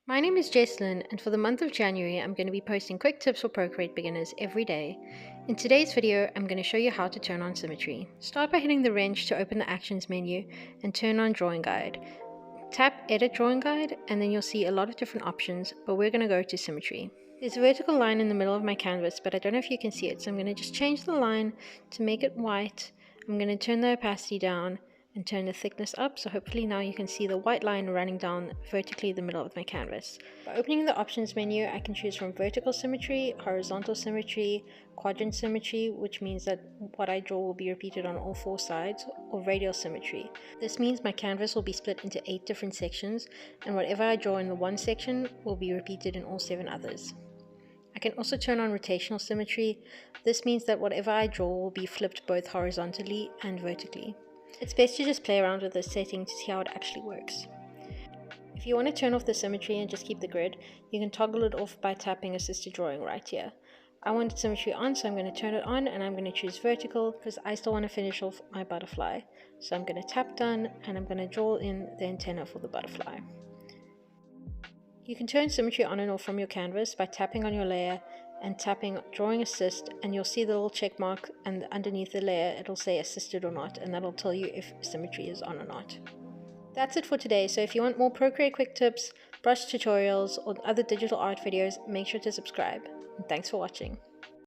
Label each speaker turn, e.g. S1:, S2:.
S1: My name is Jess, Lynn, and for the month of January, I'm going to be posting quick tips for Procreate beginners every day. In today's video, I'm going to show you how to turn on symmetry. Start by hitting the wrench to open the Actions menu and turn on Drawing Guide. Tap Edit Drawing Guide, and then you'll see a lot of different options, but we're going to go to Symmetry. There's a vertical line in the middle of my canvas, but I don't know if you can see it, so I'm going to just change the line to make it white. I'm going to turn the opacity down and turn the thickness up, so hopefully now you can see the white line running down vertically the middle of my canvas. By opening the options menu, I can choose from vertical symmetry, horizontal symmetry, quadrant symmetry, which means that what I draw will be repeated on all four sides, or radial symmetry. This means my canvas will be split into 8 different sections, and whatever I draw in the one section will be repeated in all 7 others. I can also turn on rotational symmetry. This means that whatever I draw will be flipped both horizontally and vertically. It's best to just play around with this setting to see how it actually works. If you want to turn off the symmetry and just keep the grid, you can toggle it off by tapping assisted drawing right here. I want symmetry on, so I'm going to turn it on and I'm going to choose vertical because I still want to finish off my butterfly. So I'm going to tap done and I'm going to draw in the antenna for the butterfly. You can turn symmetry on and off from your canvas by tapping on your layer and tapping drawing assist, and you'll see the little check mark, and underneath the layer it'll say assisted or not, and that'll tell you if symmetry is on or not. That's it for today, so if you want more Procreate quick tips, brush tutorials, or other digital art videos, make sure to subscribe. And thanks for watching.